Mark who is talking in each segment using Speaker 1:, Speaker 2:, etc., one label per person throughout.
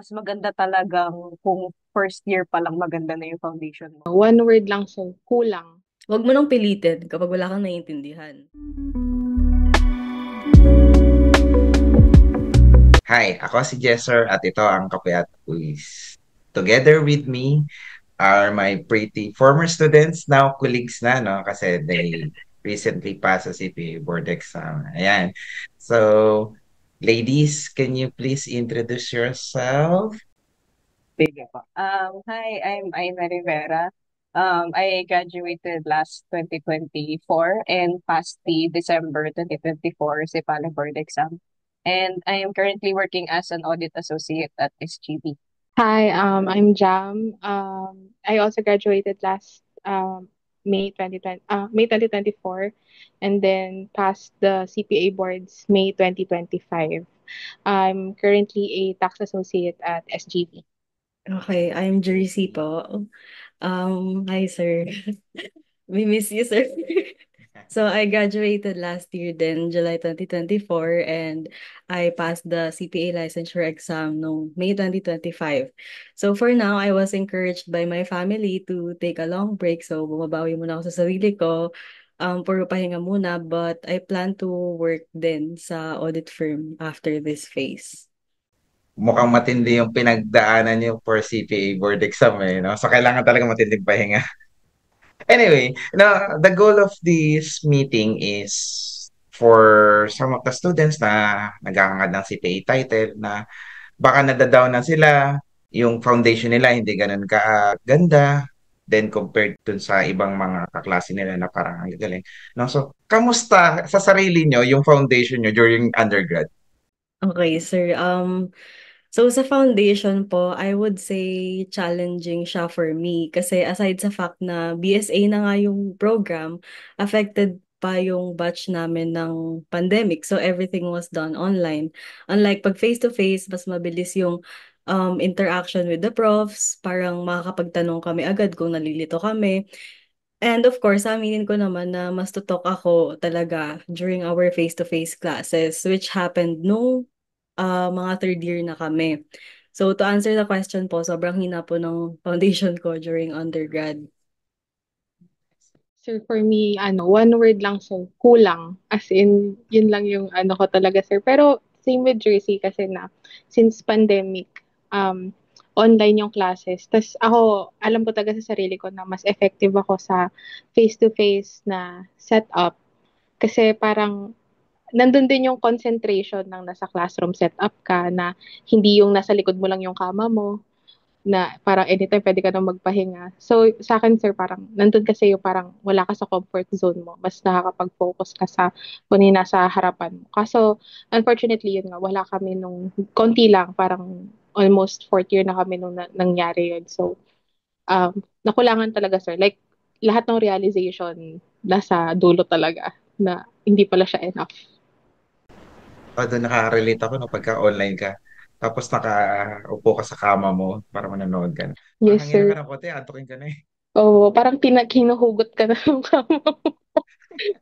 Speaker 1: mas maganda talagang kung first year pa lang maganda na yung foundation mo.
Speaker 2: One word lang sir, kulang.
Speaker 3: Huwag mo nang pilitin kapag wala kang naiintindihan.
Speaker 4: Hi, ako si Jesser at ito ang Kape at Quiz. Together with me are my pretty former students, now colleagues na, no? Kasi they recently passed a CPA board exam. Ayan. So, ladies, can you please introduce yourself?
Speaker 1: Sige po. Hi, I'm Aina Rivera. I graduated last 2024 and passed the December 2024 CEPALE board exam. And I am currently working as an audit associate at SGB.
Speaker 2: Hi, I'm Jam. I also graduated last May 2024, and then passed the CPA boards May 2025. I'm currently a tax associate at SGB.
Speaker 3: Okay, I'm Jersey po. Hi, sir. We miss you, sir. So I graduated last year then, July 2024, and I passed the CPA licensure exam no May 2025. So for now, I was encouraged by my family to take a long break. So bumabawi muna ako sa sarili ko. Puro pahinga muna, but I plan to work din sa audit firm after this phase.
Speaker 4: Mukhang matindi yung pinagdaanan niyo for CPA board exam eh, no? So, kailangan talaga matinding pahinga. Anyway, the goal of this meeting is for some of the students na naghahangad ng CPA title na baka nadadown na sila, yung foundation nila hindi ganun kaganda, then compared dun sa ibang mga kaklase nila na parang ang galing. No? So, kamusta sa sarili nyo yung foundation nyo during undergrad?
Speaker 3: Okay, sir. So sa foundation po, I would say challenging siya for me kasi aside sa fact na BSA na nga yung program, affected pa yung batch namin ng pandemic. So everything was done online. Unlike pag face-to-face, mas mabilis yung interaction with the profs, parang makakapagtanong kami agad kung nalilito kami. And of course, aminin ko naman na mas tutok ako talaga during our face-to-face classes, which happened nung mga third year na kami. So to answer the question po, sobrang hina po ng foundation ko during undergrad.
Speaker 2: Sir, for me, one word lang sir, kulang. As in, yun lang yung ano ko talaga sir. Pero same with Jersey kasi na since pandemic, online yung classes. Tapos ako, alam ko talaga sa sarili ko na mas effective ako sa face-to-face na setup. Kasi parang nandun din yung concentration ng nasa classroom setup ka na hindi yung nasa likod mo lang yung kama mo na parang anytime pwede ka nang magpahinga. So, sa akin, sir, parang nandun kasi yung parang wala ka sa comfort zone mo. Mas nakakapag-focus ka sa kung ano yung nasa harapan mo. Kaso, unfortunately, yun nga, wala kami nung konti lang, parang almost fourth year na kami nung nangyari yun. So, nakulangan talaga, sir. Like, lahat ng realization nasa dulo talaga na hindi pala siya enough.
Speaker 4: Doon nakaka-relate ako no, pagka online ka. Tapos nakaupo ka sa kama mo para manonood ka.
Speaker 2: Yes,
Speaker 4: Hanginan ka
Speaker 2: sir.
Speaker 4: ng konti, antukin ka na eh.
Speaker 2: Oo, parang kinuhugot ka na ng kama mo.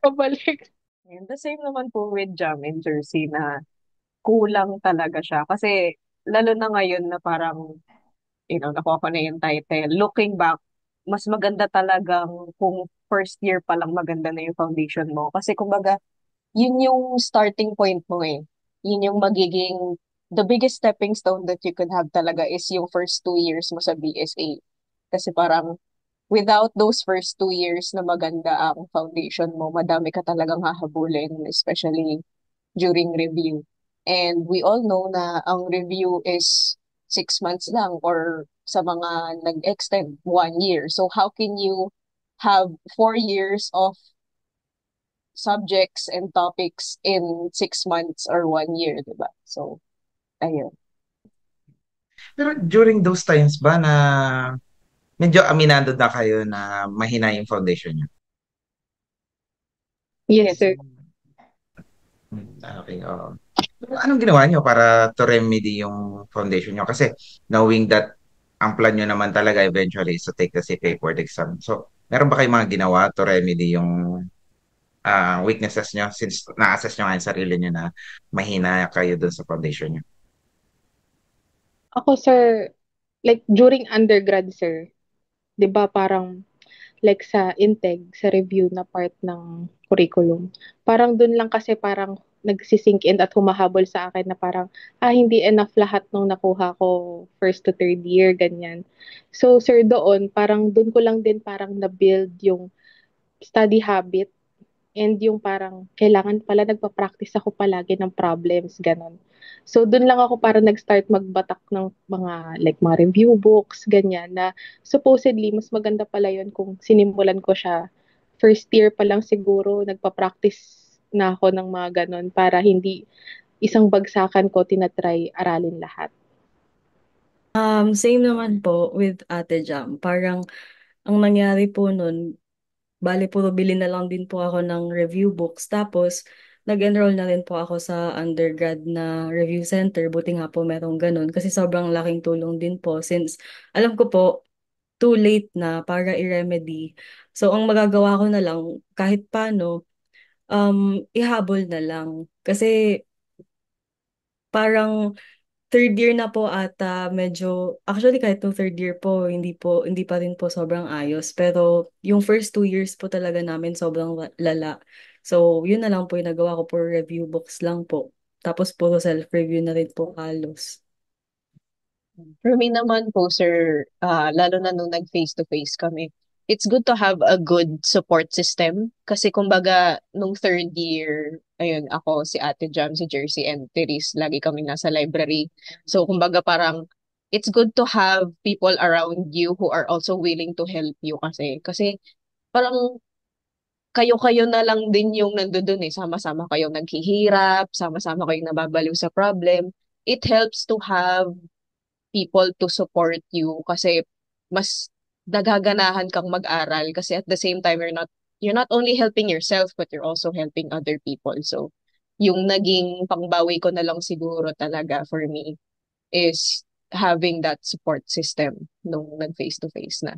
Speaker 2: Pabalik.
Speaker 1: And the same naman po with Jam and Jersey na kulang talaga siya. Kasi lalo na ngayon na parang, nakuha ko na yung title. Looking back, mas maganda talagang kung first year pa lang maganda na yung foundation mo. Kasi kumbaga, yun yung starting point mo eh. Yun yung magiging, the biggest stepping stone that you could have talaga is yung first 2 years mo sa BSA. Kasi parang, without those first 2 years na maganda ang foundation mo, madami ka talagang hahabulin, especially during review. And we all know na ang review is 6 months lang or sa mga nag-extend 1 year. So how can you have 4 years of subjects and topics in 6 months or 1 year, diba? So, ayun.
Speaker 4: Pero during those times ba na medyo aminado na kayo na mahina yung foundation niyo?
Speaker 2: Yes,
Speaker 1: Yes.
Speaker 2: sir.
Speaker 4: Okay, oo. Pero anong ginawa niyo para to remedy yung foundation niyo? Kasi knowing that ang plan niyo naman talaga eventually is to take the CPA board exam. So, meron ba kayong mga ginawa to remedy yung weaknesses niyo since na-assess niyo nga yung sarili niyo na mahina kayo dun sa foundation niyo?
Speaker 2: Ako, sir, like during undergrad, sir, 'di ba parang like sa integ, sa review na part ng curriculum, parang dun lang kasi parang nagsi-sink in at humahabol sa akin na parang, hindi enough lahat nung nakuha ko first to third year, ganyan. So, sir, doon, parang dun ko lang din parang na-build yung study habit and yung parang kailangan pala nagpa-practice ako palagi ng problems, gano'n. So, dun lang ako parang nag-start magbatak ng mga like mga review books, ganyan, na supposedly mas maganda pala yun kung sinimulan ko siya first year pa lang siguro, nagpa-practice na ako ng mga gano'n para hindi isang bagsakan ko tinatry aralin lahat.
Speaker 3: Same naman po with Ate Jam. Parang ang nangyari po nun, bale puro bili na lang din po ako ng review books. Tapos, nag-enroll na rin po ako sa undergrad na review center. Buti nga po merong ganun. Kasi sobrang laking tulong din po since alam ko po, too late na para i-remedy. So, ang magagawa ko na lang, kahit paano, ihabol na lang. Kasi parang third year na po ata medyo actually kahit nung third year po hindi pa rin po sobrang ayos pero yung first 2 years po talaga namin sobrang lala. So yun na lang po yung nagawa ko for review books lang po. Tapos puro self-review na rin po halos.
Speaker 1: For me naman po, sir, lalo na nung nag-face-to-face kami, it's good to have a good support system. Kasi kumbaga, nung third year, ayun, ako, si Ate Jam, si Jersey, and Therese, lagi kami nasa library. So, kumbaga parang, it's good to have people around you who are also willing to help you kasi parang kayo-kayo na lang din yung nandoon eh. Sama-sama kayong naghihirap, sama-sama kayong nababaliw sa problem. It helps to have people to support you kasi mas nagaganahan kang mag-aral kasi at the same time you're not only helping yourself but you're also helping other people. So yung naging pangbawi ko na lang siguro talaga for me is having that support system nung nag face to face na.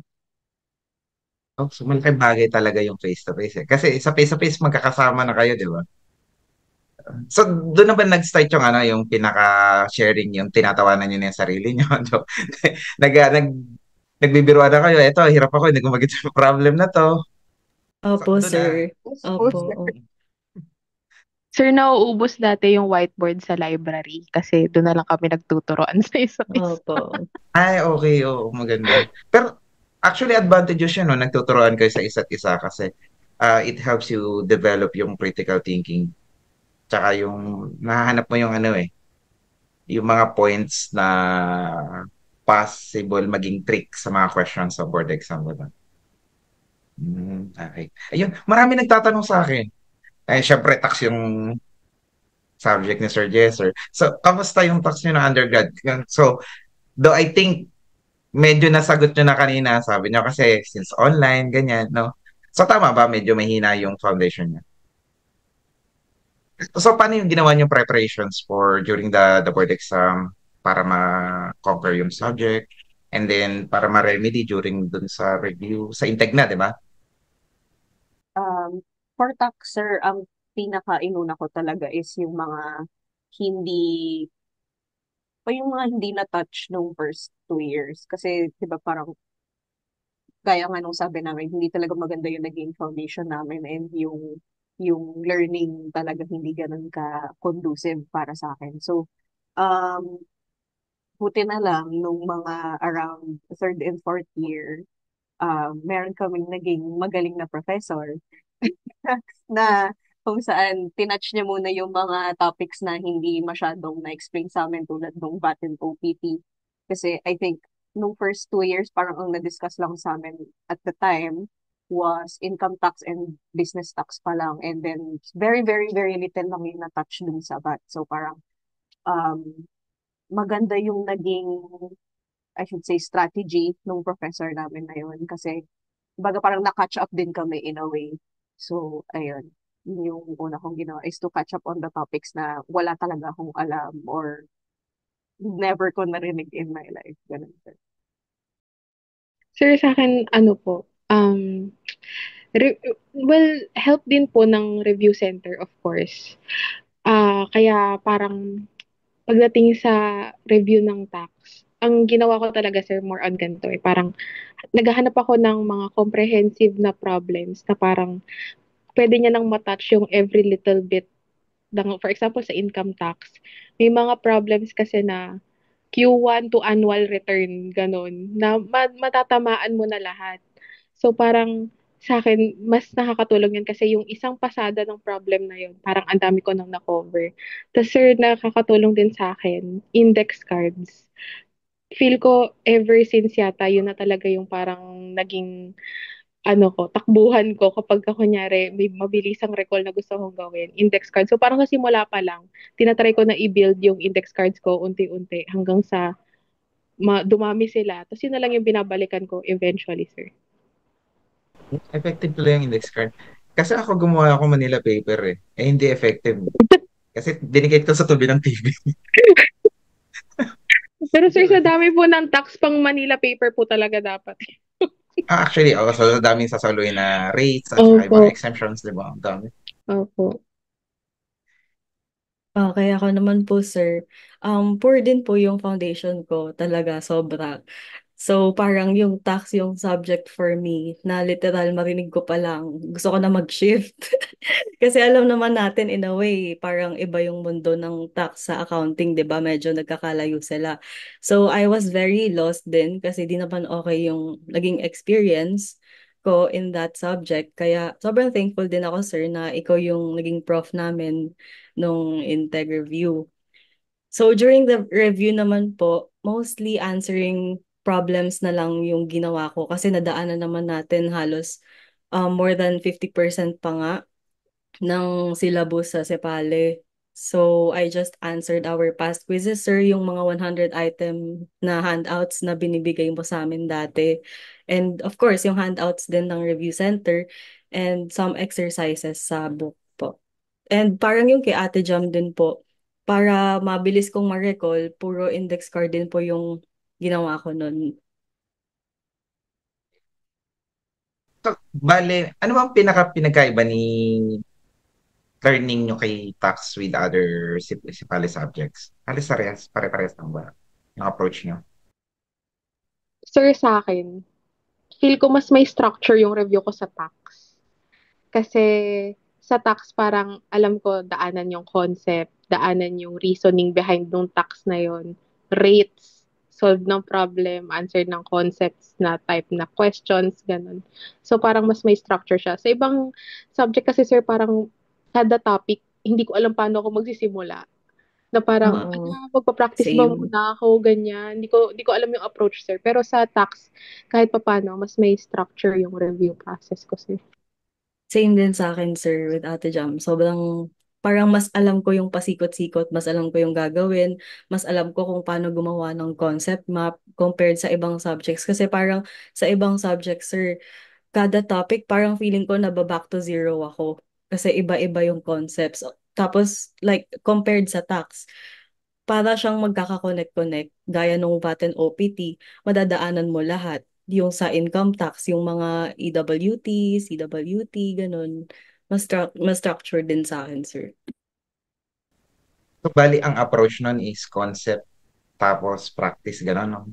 Speaker 4: Oh, so malaking bagay talaga yung face-to-face eh. Kasi sa face-to-face magkakasama na kayo, di ba? So, doon na ba nag-start yung ano, yung pinaka-sharing, yung tinatawanan niyo na yung sarili niyo? So, nagbibiruan na kayo, eto, hirap ako, hindi ko mag-get yung problem na to. So,
Speaker 3: Opo,
Speaker 4: doon na.
Speaker 3: sir. Opo.
Speaker 2: Sir, nauubos dati yung whiteboard sa library kasi doon na lang kami nagtuturoan sa isa't isa.
Speaker 3: Opo.
Speaker 4: Ay, okay, oo, maganda. Pero, actually, advantages yun, no? Nagtuturoan kayo sa isa't isa kasi it helps you develop yung critical thinking. Tsaka yung, nahanap mo yung ano eh, yung mga points na possible maging trick sa mga questions sa board exam, diba? Okay. Ayun, marami nagtatanong sa akin. Eh, syempre, tax yung subject ni Sir Jesser. So, kamusta yung tax nyo na undergrad? So, though I think medyo nasagot nyo na kanina, sabi nyo kasi since online, ganyan, no? So, tama ba? Medyo mahina yung foundation niya. So, paano yung ginawa yung preparations for during the board exam para ma-conquer yung subject and then para ma-remedy during dun sa review sa intake na, di ba?
Speaker 1: Um, for taxer, ang pinaka-inuna ko talaga is yung mga hindi, yung mga hindi na-touch nung first 2 years. Kasi, di ba, parang, gaya nga nung sabi namin, hindi talaga maganda yung naging foundation namin and yung learning talaga hindi ganun ka-conducive para sa akin. So, um, buti na lang nung mga around third and fourth year, meron kaming naging magaling na professor na kung saan tinouch niya muna yung mga topics na hindi masyadong na-explain sa amin tulad ng VAT and OPT. Kasi I think nung first 2 years, parang ang na-discuss lang sa amin at the time was income tax and business tax pa lang. And then very, very, very little lang yung na-touch dun sa VAT. So parang um, maganda yung naging, I should say, strategy nung professor namin na yun. Kasi baga parang na-catch up din kami in a way. So, ayun. Yun yung una kong ginawa is to catch up on the topics na wala talaga akong alam or never ko narinig in my life. Ganun.
Speaker 2: Sir, sa akin, ano po, well, help din po ng review center, of course. Kaya parang pagdating sa review ng tax, ang ginawa ko talaga, sir, more on ganito eh. Parang naghahanap ako ng mga comprehensive na problems na parang pwede niya nang matouch yung every little bit ng, for example, sa income tax. May mga problems kasi na Q1 to annual return, ganun, na matatamaan mo na lahat. So parang sa akin, mas nakakatulong yun kasi yung isang pasada ng problem na yun, parang ang dami ko nang na-cover. Tapos sir, nakakatulong din sa akin, index cards. Feel ko ever since yata, yun na talaga yung parang naging takbuhan ko kapag kunyari may mabilisang recall na gusto kong gawin, index card. So parang sa simula pa lang, tinatry ko na i-build yung index cards ko unti-unti hanggang sa dumami sila. Tapos yun na lang yung binabalikan ko eventually, sir.
Speaker 4: Effective pala yung index card. Kasi ako gumawa ako Manila paper eh. Eh, hindi effective. Kasi dinikit ko sa tubi ng TV.
Speaker 2: Pero sir, sa dami po ng tax, pang Manila paper po talaga dapat.
Speaker 4: Actually, so daming sasaluhin na rates at saka
Speaker 2: Opo,
Speaker 4: ibang exemptions, di ba? Ang dami.
Speaker 2: opo.
Speaker 3: Okay, ako naman po, sir. Poor din po yung foundation ko, talaga, sobra. So, parang yung tax yung subject for me, na literal marinig ko pa lang, gusto ko na mag-shift. Kasi alam naman natin, in a way, parang iba yung mundo ng tax sa accounting, di ba? Medyo nagkakalayo sila. So, I was very lost din kasi di naman okay yung naging experience ko in that subject. Kaya sobrang thankful din ako, sir, na ikaw yung naging prof namin nung Integ review. So during the review naman po, mostly answering problems na lang yung ginawa ko kasi nadaanan naman natin halos more than 50% pa nga ng syllabus sa Sepale. So I just answered our past quizzes, sir, yung mga 100 item na handouts na binibigay mo sa amin dati. And of course, yung handouts din ng review center and some exercises sa book po. And parang yung kay Ate Jam din po, para mabilis kong ma-recall, puro index card din po yung ginawa ko nun.
Speaker 4: So, bale, ano bang pinagkaiba ni learning nyo kay tax with other Sipali subjects? Halos parehas, pare-parehas lang ba yung approach nyo?
Speaker 2: Sir, sa akin, feel ko mas may structure yung review ko sa tax. Kasi sa tax parang alam ko daanan yung concept, daanan yung reasoning behind nung tax na yon, rates, solve ng problem, answer ng concepts na type na questions, ganun. So parang mas may structure siya. Sa ibang subject kasi, sir, parang kada topic, hindi ko alam paano ako magsisimula. Na parang,
Speaker 3: Oo,
Speaker 2: magpa-practice ba
Speaker 3: same.
Speaker 2: muna ako, ganyan. Hindi ko alam yung approach, sir. Pero sa tax, kahit papaano, mas may structure yung review process ko, sir.
Speaker 3: Same din sa akin, sir, with Ate Jam. Sobrang parang mas alam ko yung pasikot-sikot, mas alam ko yung gagawin, mas alam ko kung paano gumawa ng concept map compared sa ibang subjects. Kasi parang sa ibang subjects, sir, kada topic parang feeling ko back to zero ako. Kasi iba-iba yung concepts. Tapos, like, compared sa tax, para siyang magkaka-connect-connect, gaya nung VAT and OPT, madadaanan mo lahat. Yung sa income tax, yung mga EWT, CWT, ganun. Mas structured din sa akin, sir.
Speaker 4: So, bali, ang approach nun is concept tapos practice, gano'n, no?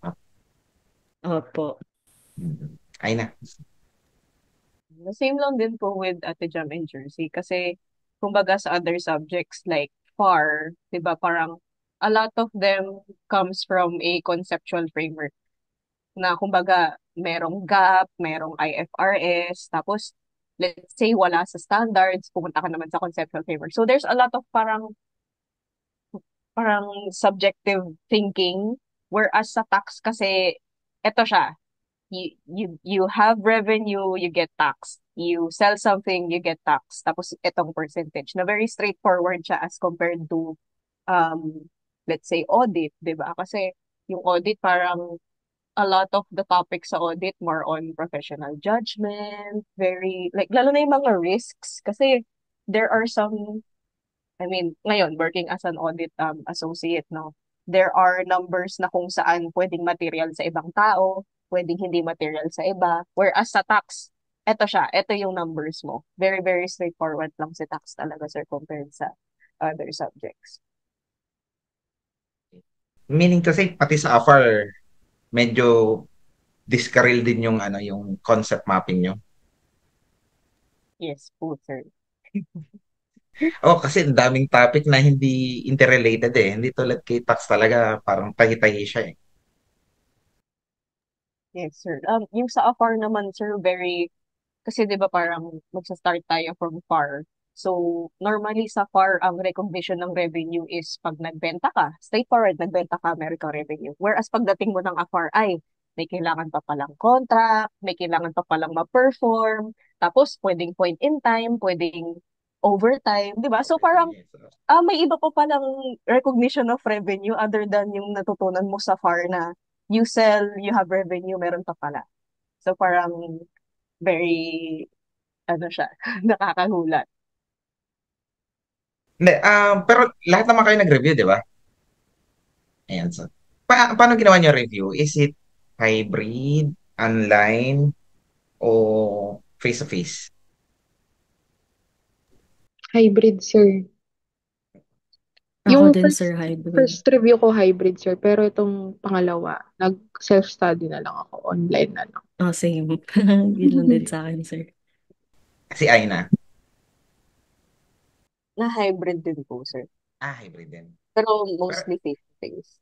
Speaker 4: Ah,
Speaker 3: Opo.
Speaker 4: Ay na.
Speaker 1: Same lang din po with Ate Jam and Jersey. Kasi, kumbaga sa other subjects like FAR, di ba, parang a lot of them comes from a conceptual framework na kumbaga merong GAP, merong IFRS, tapos let's say wala sa standards, pumunta ka naman sa conceptual framework. So there's a lot of parang subjective thinking, whereas sa tax kasi eto siya, you have revenue, you get taxed. You sell something, you get taxed. Tapos itong percentage na very straightforward siya as compared to let's say audit, 'di ba? Kasi yung audit parang a lot of the topics sa audit more on professional judgment, very like lalo na yung mga risks kasi there are some, I mean, ngayon working as an audit associate, no. There are numbers na kung saan pwedeng material sa ibang tao, pwedeng hindi material sa iba. Whereas sa tax, eto siya, eto yung numbers mo. Very, very straightforward lang si tax talaga, sir, compared sa other subjects.
Speaker 4: Meaning to say, pati sa AFAR, medyo diskaril din yung ano, yung concept mapping nyo.
Speaker 1: Yes po, sir.
Speaker 4: Oh, kasi ang daming topic na hindi interrelated eh. Hindi tulad kay tax talaga, parang tahi-tahi siya eh.
Speaker 1: Yes, sir. Yung sa AFAR naman, sir, very, kasi di ba parang magsa-start tayo from FAR. So, normally sa FAR, ang recognition ng revenue is pag nagbenta ka, straightforward, nagbenta ka, meron kang revenue. Whereas pagdating mo ng AFAR, ay, may kailangan pa palang contract, may kailangan pa palang ma-perform, tapos pwedeng point in time, pwedeng overtime, di ba? So, parang
Speaker 4: Yes.
Speaker 1: may iba pa palang recognition of revenue other than yung natutunan mo sa FAR na you sell, you have revenue, meron pa pala. So parang very, ano siya, nakakagulat.
Speaker 4: Hindi, pero lahat naman kayo nag-review, di ba? Ayan, so. Paano ginawa niyo review? Is it hybrid, online, o face-to-face?
Speaker 2: Hybrid, sir.
Speaker 3: Ako
Speaker 2: Yung
Speaker 3: din,
Speaker 2: first
Speaker 3: sir, hybrid.
Speaker 2: first review ko hybrid, sir. Pero itong pangalawa, nag-self-study na lang ako. Online na lang.
Speaker 3: Oh, same. Yun lang din sa akin, sir.
Speaker 4: Si Aina.
Speaker 1: Na hybrid din po, sir.
Speaker 4: Hybrid din.
Speaker 1: Pero
Speaker 4: Pero,
Speaker 1: mostly face-to-face.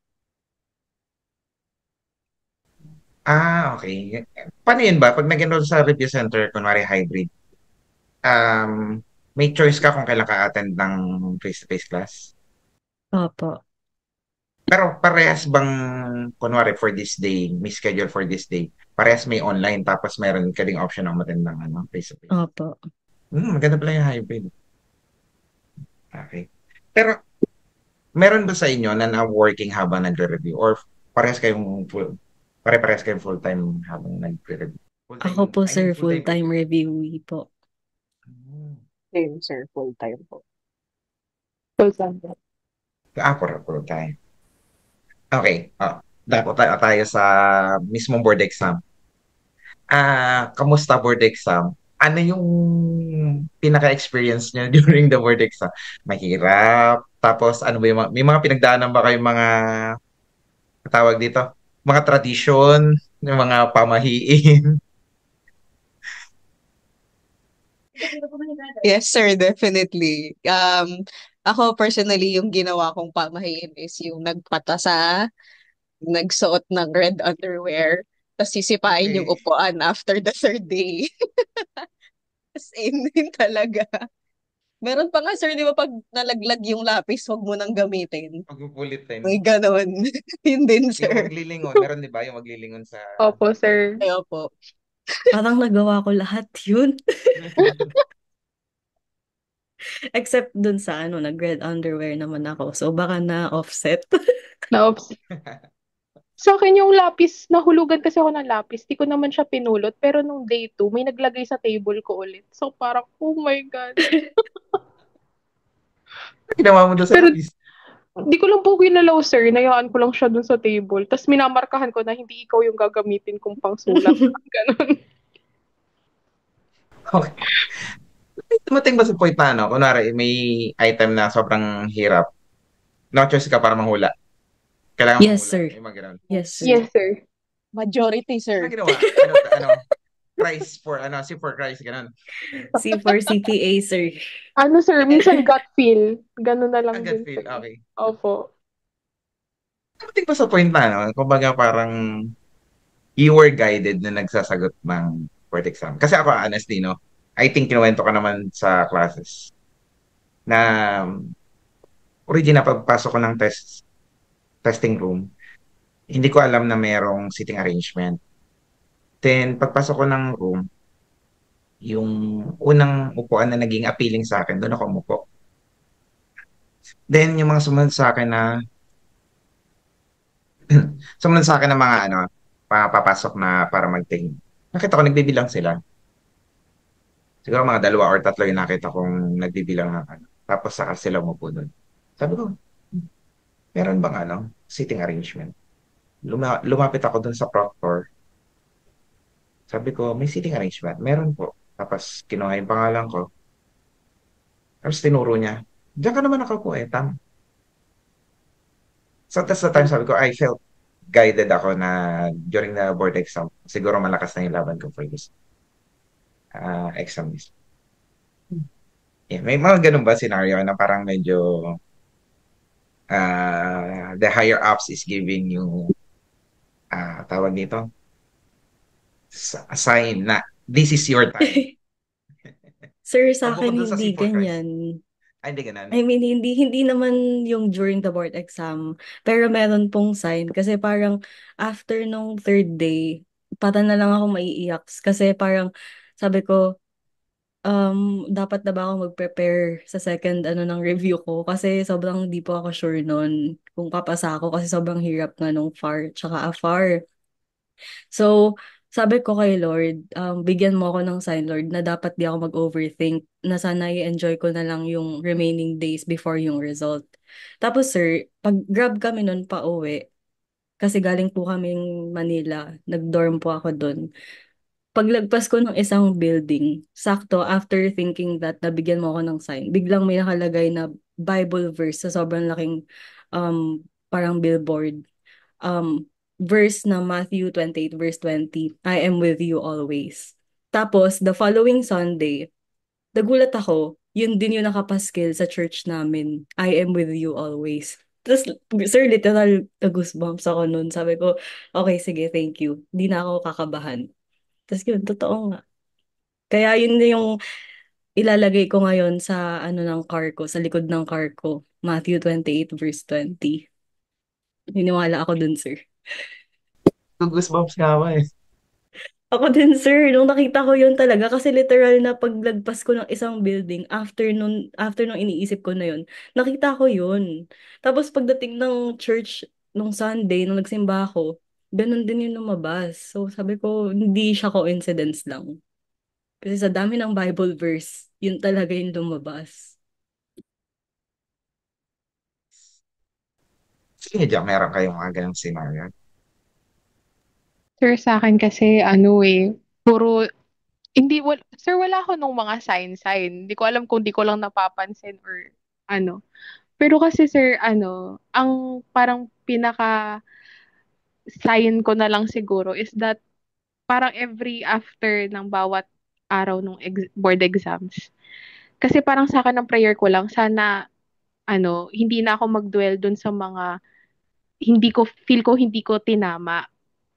Speaker 4: okay. Paano yun ba? Pag nag-enroll sa review center, kunwari hybrid, may choice ka kung kailan ka attend ng face-to-face class?
Speaker 3: Opo.
Speaker 4: Pero parehas bang, kunwari for this day, may schedule for this day, parehas may online tapos meron ka ding option ng attend ng ano, face-to-face?
Speaker 3: Opo.
Speaker 4: Maganda pala yung hybrid. Okay. Pero meron ba sa inyo na working habang nagre-review or parehas kayong pare-parehas kayong full-time habang nagre-review?
Speaker 3: Ako
Speaker 4: Full-time,
Speaker 3: po,
Speaker 4: I mean
Speaker 3: sir,
Speaker 4: full-time
Speaker 3: full-time
Speaker 4: review.
Speaker 3: reviewee po.
Speaker 4: Hmm.
Speaker 1: Same, sir, full-time po.
Speaker 2: Full time.
Speaker 4: Full-time. Okay. Dapat tayo sa mismong board exam. Kamusta board exam? Ano yung pinaka-experience niyo during the board exam? Mahirap? Tapos ano ba yung may mga pinagdaanan ba kayong mga tawag dito? Mga tradisyon, yung mga pamahiin?
Speaker 1: Yes, sir, definitely. Ako personally, yung ginawa kong pamahiin is yung nagpatasa, nagsuot ng red underwear, tapos sisipain yung
Speaker 4: Okay.
Speaker 1: upuan after the third day. As in, din talaga. Meron pa nga, sir, di ba pag nalaglag yung lapis, wag mo nang gamitin.
Speaker 4: Pagpupulitin.
Speaker 1: May ganon. Yun din,
Speaker 4: Yung
Speaker 1: sir.
Speaker 4: maglilingon. Meron di ba yung maglilingon sa
Speaker 2: Opo, sir.
Speaker 1: Ayaw po.
Speaker 3: Parang nagawa ko lahat yun. Except dun sa nag-red underwear naman ako. So baka na-offset.
Speaker 2: Na-ops. Sa akin yung lapis, nahulugan kasi ako ng lapis. Di ko naman siya pinulot. Pero nung day 2, may naglagay sa table ko ulit. So parang, oh my God.
Speaker 4: Ginawa mo doon sa
Speaker 2: Pero
Speaker 4: lapis.
Speaker 2: di ko lang po ginalaw, sir. Inayaan ko lang siya dun sa table. Tapos minamarkahan ko na hindi ikaw yung gagamitin kong pangsulat. Ganon.
Speaker 4: Okay. Dumating ba sa point na kunwari may item na sobrang hirap. No choice ka para manghula. Kailangan
Speaker 3: Yes,
Speaker 4: manghula.
Speaker 3: sir.
Speaker 4: Yung mga ganun.
Speaker 3: Yes, sir.
Speaker 2: Yes, sir.
Speaker 1: Majority,
Speaker 4: Ano
Speaker 1: sir.
Speaker 4: ginawa? Price for, si for Christ, ganun.
Speaker 3: C for CPA, sir.
Speaker 2: Ano, sir? Minsan gut feel. Ganon na
Speaker 4: Ang
Speaker 2: lang
Speaker 4: gut
Speaker 2: din,
Speaker 4: feel,
Speaker 2: sir.
Speaker 4: okay.
Speaker 2: Opo.
Speaker 4: Dumating ba sa point na, kumbaga parang you were guided na nagsasagot ng board exam. Kasi ako, honestly, I think kinuwento ka naman sa classes na original pagpasok ko ng testing room, hindi ko alam na merong seating arrangement. Then, pagpasok ko ng room, yung unang upuan na naging appealing sa akin, doon ako umupo. Then, yung mga sumunod sa akin na, sumunod sa akin na mga papasok na para mag-take. Nakita ko, nagbibilang sila. Siguro mga dalawa or tatlo yung nakita kong nagbibilang ng Tapos saka sila umupo doon. Sabi ko, meron bang seating arrangement? Lumapit ako doon sa proctor. Sabi ko, may seating arrangement. Meron po. Tapos kinuha yung pangalan ko. Tapos tinuro niya. Diyan ka naman nakaupo eh. Tama. So that's the time sabi ko, I felt guided ako na during the board exam, siguro malakas na yung laban ko for this exam. Yeah, may mga ganun ba scenario na parang medyo the higher ups is giving you tawag dito a sign na this is your time.
Speaker 3: Sir, sa
Speaker 4: Or bukod
Speaker 3: akin
Speaker 4: dun sa
Speaker 3: hindi
Speaker 4: simple choice.
Speaker 3: ganyan.
Speaker 4: Ay, hindi ganun.
Speaker 3: I mean, hindi naman yung during the board exam, pero meron pong sign kasi parang after nung third day, parang na lang ako maiiyak kasi parang sabi ko, dapat na ba ako mag-prepare sa second ano ng review ko kasi sobrang di po ako sure nun kung papasa ako kasi sobrang hirap nga nung FAR tsaka AFAR. So, sabi ko kay Lord, bigyan mo ako ng sign, Lord, na dapat di ako mag-overthink, na sana i-enjoy ko na lang yung remaining days before yung result. Tapos sir, pag grab kami nun pa uwi, kasi galing po kaming Manila, nag-dorm po ako dun. Paglagpas ko ng isang building, sakto after thinking that nabigyan mo ako ng sign, biglang may nakalagay na Bible verse sa sobrang laking parang billboard, verse na Matthew 28 verse 20, I am with you always. Tapos, the following Sunday, nagulat ako, yun din yung nakapaskil sa church namin, I am with you always. Tapos, sir, literal, goosebumps ako nun. Sabi ko, okay, sige, thank you. Di na ako kakabahan. Tapos yun, totoo nga. Kaya yun na yung ilalagay ko ngayon sa ano ng car ko, sa likod ng car ko. Matthew 28 verse 20. Niniwala ako dun, sir.
Speaker 4: Goosebumps nga ako eh.
Speaker 3: Ako din, sir. Nung nakita ko yun talaga, kasi literal na paglagpas ko ng isang building, after nung iniisip ko na yun, nakita ko yun. Tapos pagdating ng church nung Sunday, nung nagsimba ako, ganun din yung lumabas. So sabi ko, hindi siya coincidence lang. Kasi sa dami ng Bible verse, yun talaga yung lumabas.
Speaker 4: Sige, Jack, meron kayong mga ganong scenario.
Speaker 2: Sir, sa akin kasi, ano eh, puro, hindi, sir, wala ako nung mga sign-sign. Hindi ko alam kung di ko lang napapansin or ano. Pero kasi, sir, ano, ang parang pinaka-sign ko na lang siguro is that parang every after ng bawat araw ng board exams. Kasi parang sa akin ang prayer ko lang, sana, ano, hindi na ako mag-dwell dun sa mga hindi ko tinama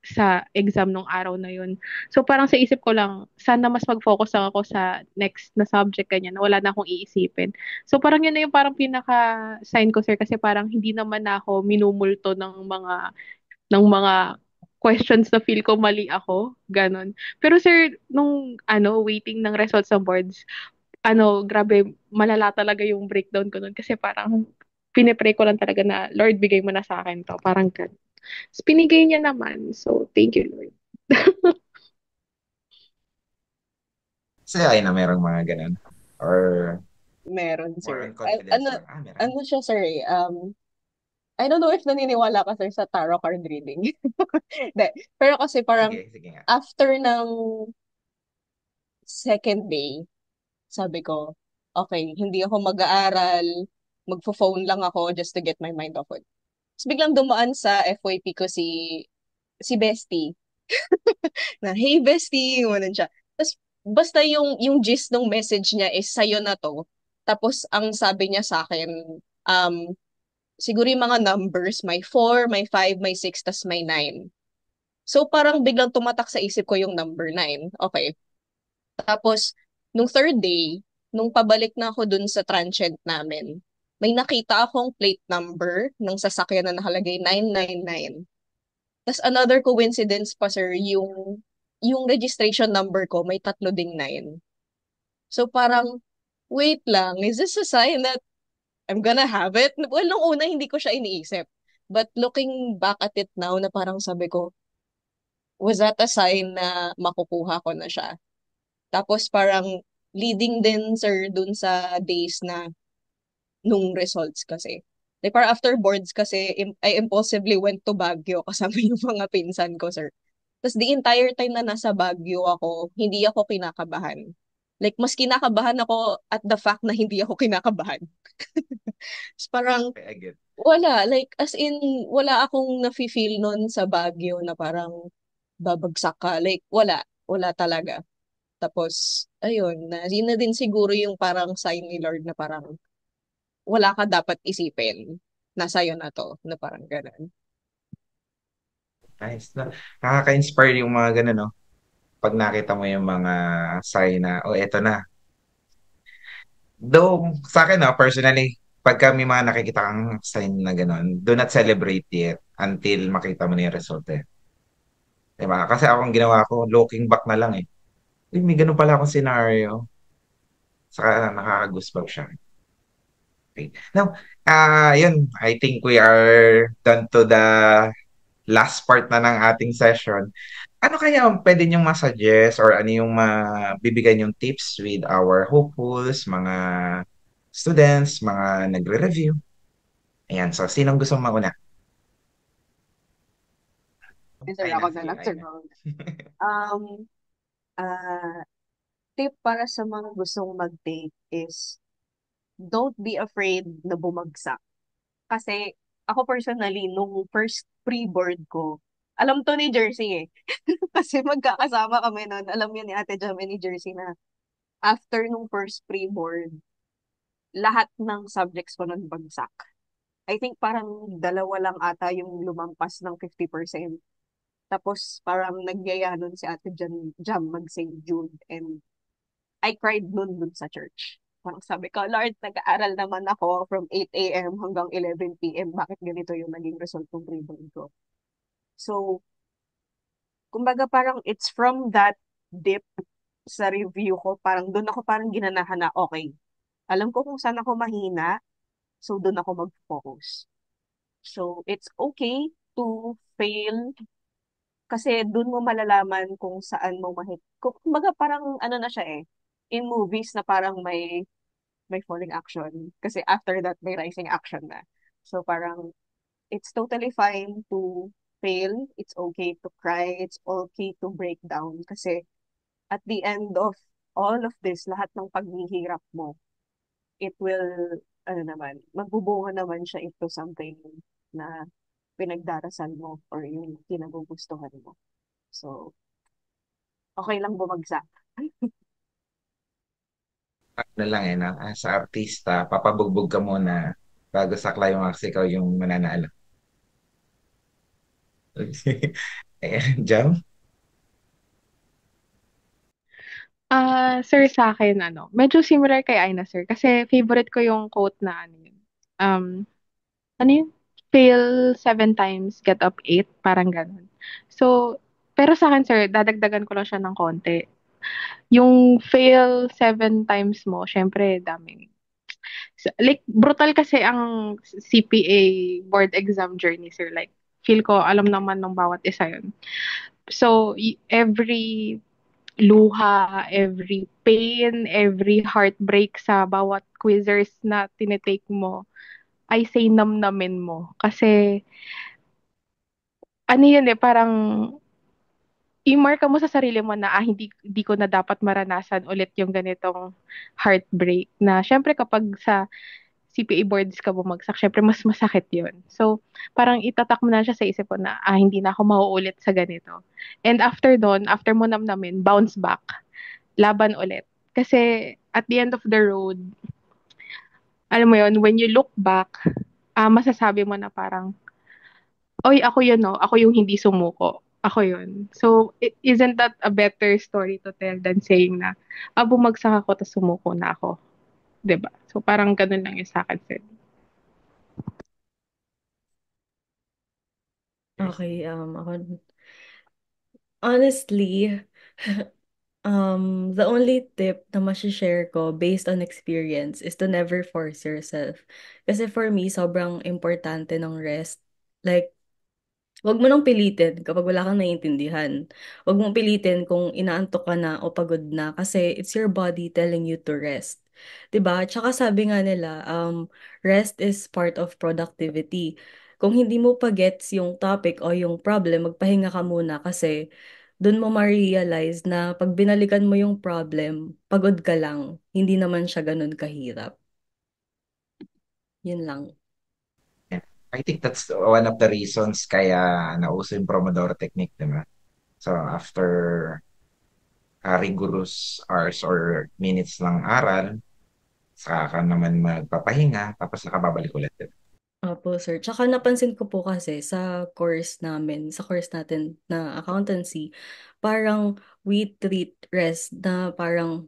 Speaker 2: sa exam nung araw na yun. So parang sa isip ko lang, sana mas mag-focus lang ako sa next na subject ganyan, na wala na akong iisipin. So parang yun na yung parang pinaka-sign ko, sir, kasi parang hindi naman na ako minumulto ng mga questions na feel ko mali ako, ganon. Pero sir, nung ano, waiting ng results sa boards, ano, grabe, malala talaga yung breakdown ko nun kasi parang pinipray ko lang talaga na, Lord, bigay mo na sa akin to. Parang ganun. Tapos pinigay niya naman. So, thank you, Lord.
Speaker 4: Kasi ay na merong mga ganon. Or
Speaker 1: Meron,
Speaker 4: more
Speaker 1: sir.
Speaker 4: on confidence lang. Meron.
Speaker 1: Ano siya, sir, I don't know if naniniwala ka, sir, sa tarot card reading. Hindi. Pero kasi parang
Speaker 4: Sige, sige nga.
Speaker 1: after ng second day, sabi ko, okay, hindi ako mag-aaral, magfo-phone lang ako just to get my mind off it. Tapos biglang dumaan sa FYP ko si Bestie, na, hey Bestie, gano'n siya. Tapos basta yung gist ng message niya is sa'yo na to. Tapos ang sabi niya sa akin, um, siguro yung mga numbers, may 4, may 5, may 6, tas may 9. So parang biglang tumatak sa isip ko yung number 9. Okay. Tapos, nung third day, nung pabalik na ako dun sa transient namin, may nakita akong plate number ng sasakyan na nakalagay 999. Tapos another coincidence pa, sir, yung registration number ko may tatlo ding 9. So parang, wait lang, is this a sign that I'm gonna have it? Well, nung una hindi ko siya iniisip. But looking back at it now, na parang sabi ko, was that a sign na makukuha ko na siya? Tapos parang leading din, sir, dun sa days na nung results kasi. Like parang after boards kasi, I impulsively went to Baguio kasama yung mga pinsan ko, sir. Tapos the entire time na nasa Baguio ako, hindi ako kinakabahan. Like, mas kinakabahan ako at the fact na hindi ako kinakabahan. Parang,
Speaker 4: Okay, I get.
Speaker 1: wala. Like, as in, wala akong nafe-feel nun sa Baguio na parang babagsak ka. Like, wala. Wala talaga. Tapos, ayun, yun na din siguro yung parang sign ni Lord na parang wala ka dapat isipin. Nasa'yo na to, na parang ganun.
Speaker 4: Nice. Nakaka-inspire yung mga ganun, no? Pag nakita mo yung mga sign na, oh, eto na. Though, sa akin, no, personally, pagka may mga nakikita kang sign na ganun, do not celebrate yet until makita mo na yung result eh. Diba? Kasi ako ang ginawa ko, looking back na lang eh. Uy, may ganun pala akong scenario. Saka nakaka-goosebump siya. Okay. Now, yun, I think we are done to the last part na ng ating session. Ano kaya ang pwede niyong masuggest or ano yung mabibigay niyong tips with our hopefuls, mga students, mga nagre-review? Ayan, so sinong gusto mauna?
Speaker 1: Sir, ako na lang, sir.
Speaker 4: Aina.
Speaker 1: Um, ah, Tip para sa mga gustong mag-take is don't be afraid na bumagsak. Kasi ako personally, nung first pre-board ko, alam to ni Jersey eh. Kasi magkakasama kami noon. Alam yun ni Ate Jam and ni Jersey na after nung first pre-board, lahat ng subjects ko nun bagsak. I think parang dalawa lang ata yung lumampas ng 50%. Tapos parang nagyaya nun si Ate Jam mag-St. Jude and I cried dun sa church. Parang sabi ko, Lord, nag-aaral naman ako from 8 a.m. hanggang 11 p.m. Bakit ganito yung naging result ng pre-board ko? So, kumbaga parang it's from that dip sa review ko, parang doon ako parang ginanahan na, okay, alam ko kung saan ako mahina, so doon ako mag-focus. So, it's okay to fail kasi doon mo malalaman kung saan mo kumbaga parang ano na siya eh, in movies na parang may falling action. Kasi after that, may rising action na. So parang, it's totally fine to fail. It's okay to cry. It's okay to break down. Kasi at the end of all of this, lahat ng paghihirap mo, it will, ano naman, magbubunga naman siya into something na pinagdarasal mo or yung kinagugustuhan mo. So, okay lang bumagsak.
Speaker 4: Ano lang eh, no? Sa artista, papabugbog ka muna bago sa climax ikaw yung mananalo. Ayan, Jam?
Speaker 2: Sir, sa akin, medyo similar kay Aina, sir. Kasi favorite ko yung quote na, um, ano yun? Fail 7 times, get up 8, parang ganun. So, pero sa akin, sir, dadagdagan ko lang siya ng konti. Yung fail 7 times mo, syempre, daming. Like, brutal kasi ang CPA board exam journey, sir. Like, feel ko, alam naman ng bawat isa yun. So, every luha, every pain, every heartbreak sa bawat quizzers na tinitake mo, I say namnamin mo. Kasi, ano yun eh, parang i-mark mo sa sarili mo na hindi ko na dapat maranasan ulit yung ganitong heartbreak na syempre kapag sa CPA boards ka bumagsak, syempre mas masakit yun. So, parang itatak mo na siya sa isip ko na hindi na ako mauulit sa ganito. And after doon, after mo namnamin, bounce back, laban ulit. Kasi at the end of the road, alam mo yun, when you look back, masasabi mo na parang, oy, ako yun, no? Ako yung hindi sumuko. Ako yun. So, isn't that a better story to tell than saying na, bumagsak ako, tapos sumuko na ako. 'Di ba? So, parang ganun lang yung sa akin, sir.
Speaker 3: Okay, ako, honestly, the only tip na share ko based on experience is to never force yourself. Kasi for me, sobrang importante ng rest. Like, wag mo nang pilitin kapag wala kang naiintindihan. Wag mong pilitin kung inaantok ka na o pagod na kasi it's your body telling you to rest. 'Di ba? Tsaka sabi nga nila, rest is part of productivity. Kung hindi mo pa gets yung topic o yung problem, magpahinga ka muna kasi dun mo ma-realize na pag binalikan mo yung problem, pagod ka lang. Hindi naman siya ganun kahirap. Yun lang.
Speaker 4: Yeah. I think that's one of the reasons kaya nauso yung Pomodoro technique, di ba? So, after rigorous hours or minutes ng aral, saka ka naman magpapahinga, tapos nakababalik ulit. Diba?
Speaker 3: Opo, sir. Tsaka napansin ko po kasi sa course namin, sa course natin na accountancy, parang we treat rest na parang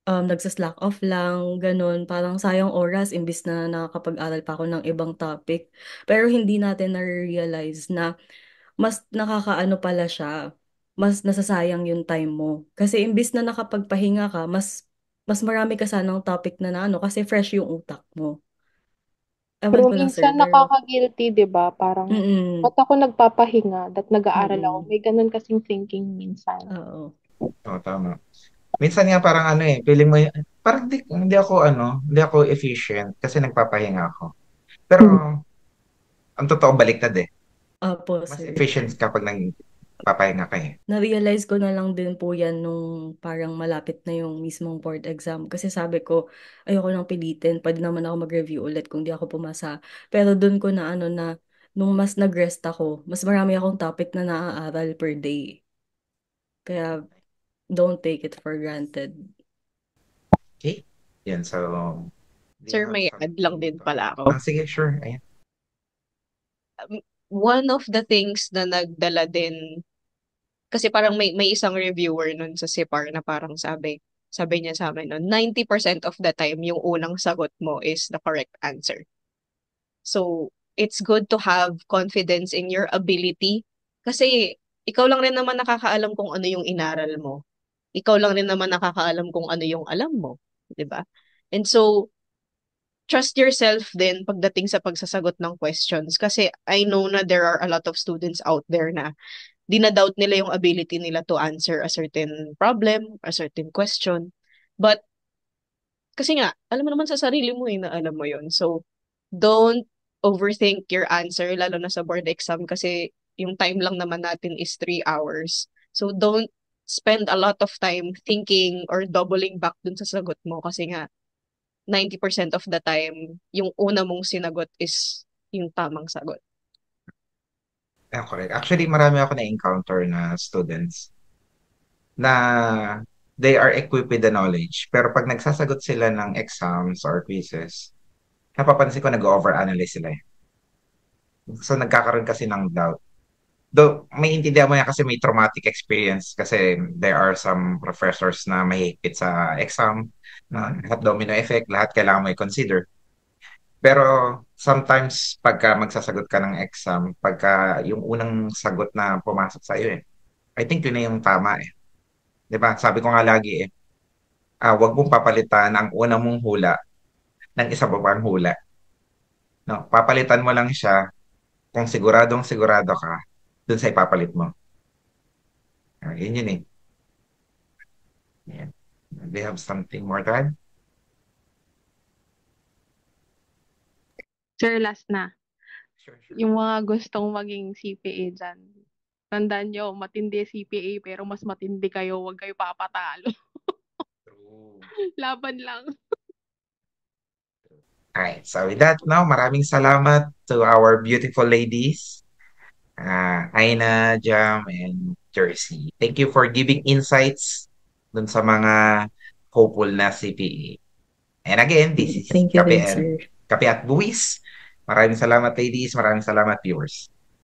Speaker 3: nagsa-slack off lang, ganun. Parang sayang oras imbis na nakakapag-aral pa ako ng ibang topic. Pero hindi natin na-realize na mas nakakaano pala siya, mas nasasayang yung time mo. Kasi imbis na nakapagpahinga ka, mas marami ka sanang topic na naano kasi fresh yung utak mo. Ewan
Speaker 2: Pero
Speaker 3: ko lang, sir,
Speaker 2: minsan
Speaker 3: pero
Speaker 2: nakaka-guilty, 'di ba? Parang,
Speaker 3: mm,
Speaker 2: ba't ako nagpapahinga? Ba't nag-aaral ako?
Speaker 3: mm,
Speaker 2: May ganun kasing thinking minsan.
Speaker 3: oo.
Speaker 4: Oo, tama. Minsan nga parang ano feeling mo, parang hindi ako efficient kasi nagpapahinga ako. Pero, ang totoo baliktad eh.
Speaker 3: Opo,
Speaker 4: Mas
Speaker 3: sir.
Speaker 4: efficient kapag nagpapahinga ka eh.
Speaker 3: Na-realize ko na lang din po yan nung parang malapit na yung mismong board exam. Kasi sabi ko, ayoko nang pilitin. Pwede naman ako mag-review ulit kung di ako pumasa. Pero dun ko na ano na, nung mas nag-rest ako, mas marami akong topic na naaaral per day. Kaya don't take it for granted.
Speaker 4: Okay? Yan, so, do you
Speaker 1: Sir,
Speaker 4: have
Speaker 1: may add lang
Speaker 4: something
Speaker 1: din
Speaker 4: to add?
Speaker 1: pala ako.
Speaker 4: Sige, sure. Ayan.
Speaker 1: One of the things na nagdala din, kasi parang may isang reviewer nun sa CIPAR na parang sabi niya sa amin nun, 90% of the time, yung unang sagot mo is the correct answer. So, it's good to have confidence in your ability. Kasi, ikaw lang rin naman nakakaalam kung ano yung inaral mo. Ikaw lang rin naman nakakaalam kung ano yung alam mo. 'Di ba? And so, trust yourself din pagdating sa pagsasagot ng questions. Kasi I know na there are a lot of students out there na dinadoubt nila yung ability nila to answer a certain problem, a certain question. But, kasi nga, alam mo naman sa sarili mo na alam mo yun. So, don't overthink your answer, lalo na sa board exam kasi yung time lang naman natin is 3 hours. So, don't spend a lot of time thinking or doubling back dun sa sagot mo kasi nga 90% of the time, yung una mong sinagot is yung tamang sagot.
Speaker 4: Yeah, correct. Actually, marami ako na-encounter na students na they are equipped with the knowledge. Pero pag nagsasagot sila ng exams or quizzes, napapansin ko nag-overanalyze sila eh. So, nagkakaroon kasi ng doubt. Though, may intindihan mo yan kasi may traumatic experience kasi there are some professors na mahigpit sa exam, na lahat domino effect, lahat kailangan mo i-consider. Pero sometimes pagka magsasagot ka ng exam, pagka yung unang sagot na pumasok sa iyo I think yun na yung tama eh. 'Di ba? Sabi ko nga lagi wag mong papalitan ang una mong hula ng isa pa pang hula. No, papalitan mo lang siya kung siguradong sigurado ka dun sa ipapalit mo. Yun eh. Yan. Do you have something more to add?
Speaker 2: Sir, last na.
Speaker 4: Sure.
Speaker 2: Yung mga gustong maging CPA dyan. Tandaan nyo, matindi CPA pero mas matindi kayo. Huwag kayo papatalo.
Speaker 4: True.
Speaker 2: Laban lang.
Speaker 4: Alright, so with that, now, maraming salamat to our beautiful ladies, Aina, Jam, and Jersey. Thank you for giving insights dun sa mga hopeful na CPA. And again, this is
Speaker 3: Thank you din, sir.
Speaker 4: Kape at Buwis. Maraming salamat, ladies. Maraming salamat, viewers.